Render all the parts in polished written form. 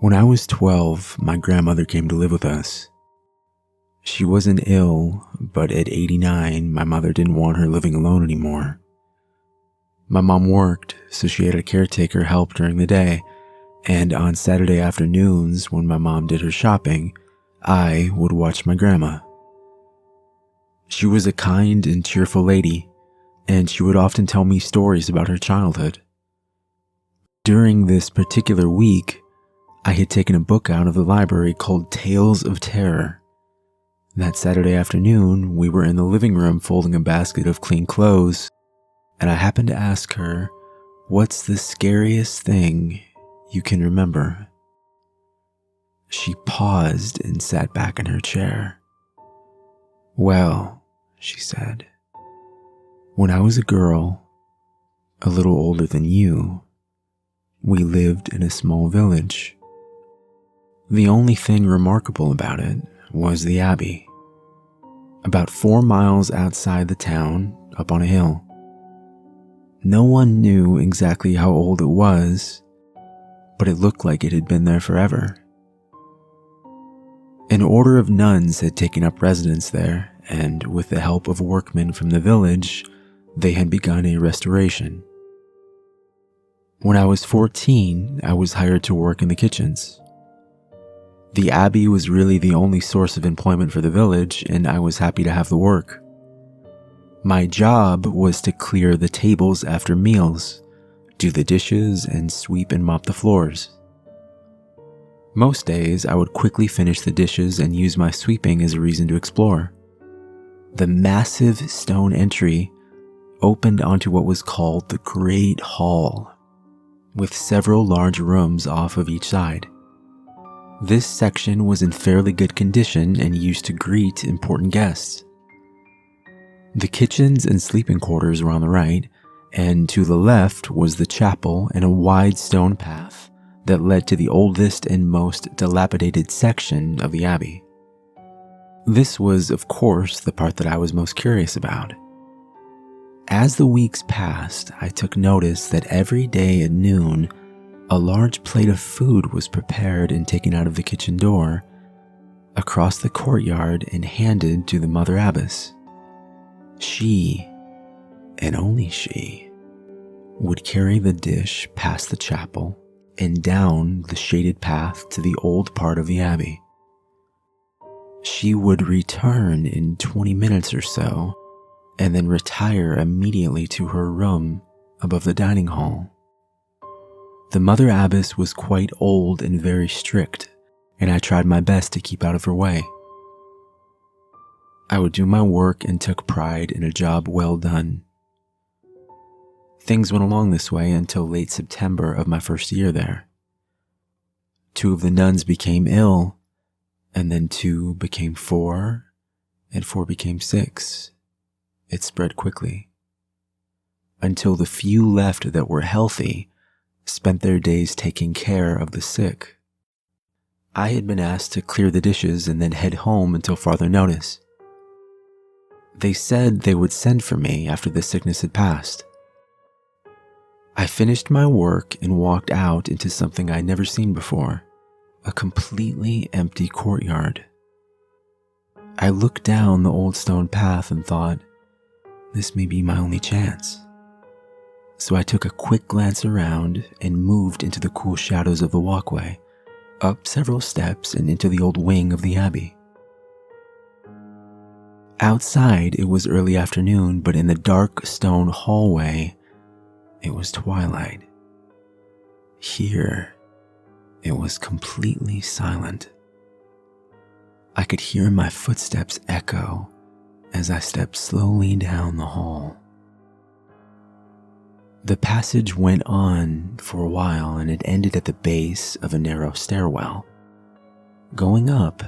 When I was 12, my grandmother came to live with us. She wasn't ill, but at 89, my mother didn't want her living alone anymore. My mom worked, so she had a caretaker help during the day, and on Saturday afternoons, when my mom did her shopping, I would watch my grandma. She was a kind and cheerful lady, and she would often tell me stories about her childhood. During this particular week, I had taken a book out of the library called Tales of Terror. That Saturday afternoon, we were in the living room folding a basket of clean clothes, and I happened to ask her, "What's the scariest thing you can remember?" She paused and sat back in her chair. "Well," she said, "when I was a girl, a little older than you, we lived in a small village. The only thing remarkable about it was the Abbey, about 4 miles outside the town, up on a hill. No one knew exactly how old it was, but it looked like it had been there forever. An order of nuns had taken up residence there, and with the help of workmen from the village, they had begun a restoration. When I was 14, I was hired to work in the kitchens. The Abbey was really the only source of employment for the village, and I was happy to have the work. My job was to clear the tables after meals, do the dishes, and sweep and mop the floors. Most days, I would quickly finish the dishes and use my sweeping as a reason to explore. The massive stone entry opened onto what was called the Great Hall, with several large rooms off of each side. This section was in fairly good condition and used to greet important guests. The kitchens and sleeping quarters were on the right, and to the left was the chapel and a wide stone path that led to the oldest and most dilapidated section of the Abbey. This was, of course, the part that I was most curious about. As the weeks passed, I took notice that every day at noon, a large plate of food was prepared and taken out of the kitchen door, across the courtyard and handed to the Mother Abbess. She, and only she, would carry the dish past the chapel and down the shaded path to the old part of the Abbey. She would return in 20 minutes or so, and then retire immediately to her room above the dining hall. The Mother Abbess was quite old and very strict, and I tried my best to keep out of her way. I would do my work and took pride in a job well done. Things went along this way until late September of my first year there. 2 of the nuns became ill, and then 2 became 4, and 4 became 6. It spread quickly, until the few left that were healthy spent their days taking care of the sick. I had been asked to clear the dishes and then head home until farther notice. They said they would send for me after the sickness had passed. I finished my work and walked out into something I'd never seen before, a completely empty courtyard. I looked down the old stone path and thought, this may be my only chance. So I took a quick glance around and moved into the cool shadows of the walkway, up several steps and into the old wing of the Abbey. Outside, it was early afternoon, but in the dark stone hallway, it was twilight. Here, it was completely silent. I could hear my footsteps echo as I stepped slowly down the hall. The passage went on for a while, and it ended at the base of a narrow stairwell. Going up,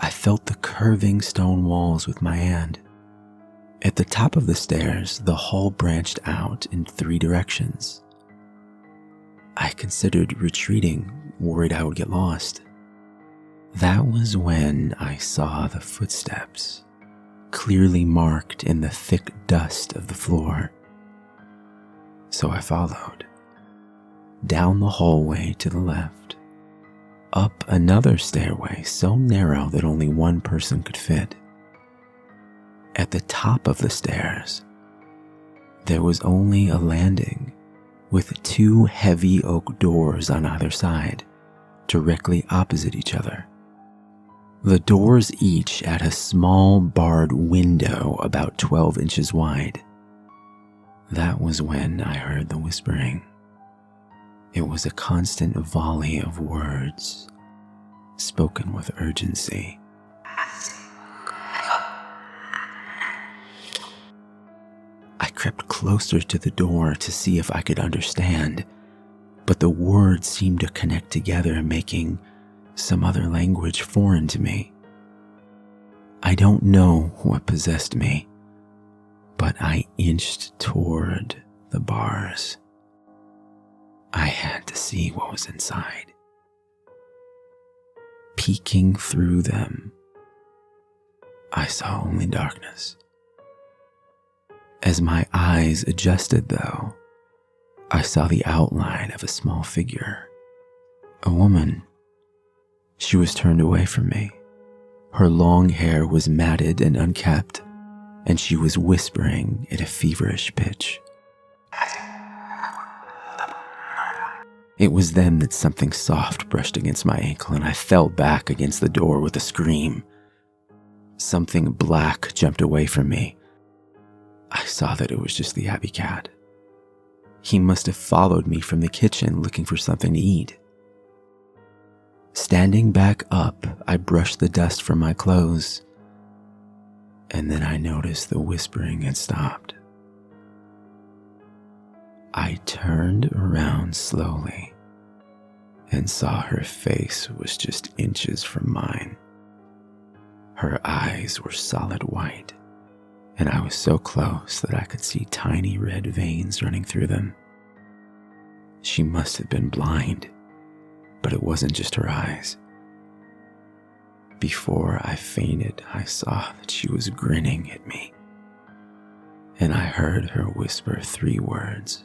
I felt the curving stone walls with my hand. At the top of the stairs, the hall branched out in 3 directions. I considered retreating, worried I would get lost. That was when I saw the footsteps, clearly marked in the thick dust of the floor. So I followed, down the hallway to the left, up another stairway so narrow that only one person could fit. At the top of the stairs, there was only a landing with 2 heavy oak doors on either side, directly opposite each other. The doors each had a small barred window about 12 inches wide. That was when I heard the whispering. It was a constant volley of words, spoken with urgency. I crept closer to the door to see if I could understand, but the words seemed to connect together, making some other language foreign to me. I don't know what possessed me, but I inched toward the bars. I had to see what was inside. Peeking through them, I saw only darkness. As my eyes adjusted, though, I saw the outline of a small figure. A woman. She was turned away from me. Her long hair was matted and unkempt, and she was whispering at a feverish pitch. It was then that something soft brushed against my ankle, and I fell back against the door with a scream. Something black jumped away from me. I saw that it was just the Abbey cat. He must have followed me from the kitchen looking for something to eat. Standing back up, I brushed the dust from my clothes, and then I noticed the whispering had stopped. I turned around slowly and saw her face was just inches from mine. Her eyes were solid white, and I was so close that I could see tiny red veins running through them. She must have been blind, but it wasn't just her eyes. Before I fainted, I saw that she was grinning at me, and I heard her whisper 3 words.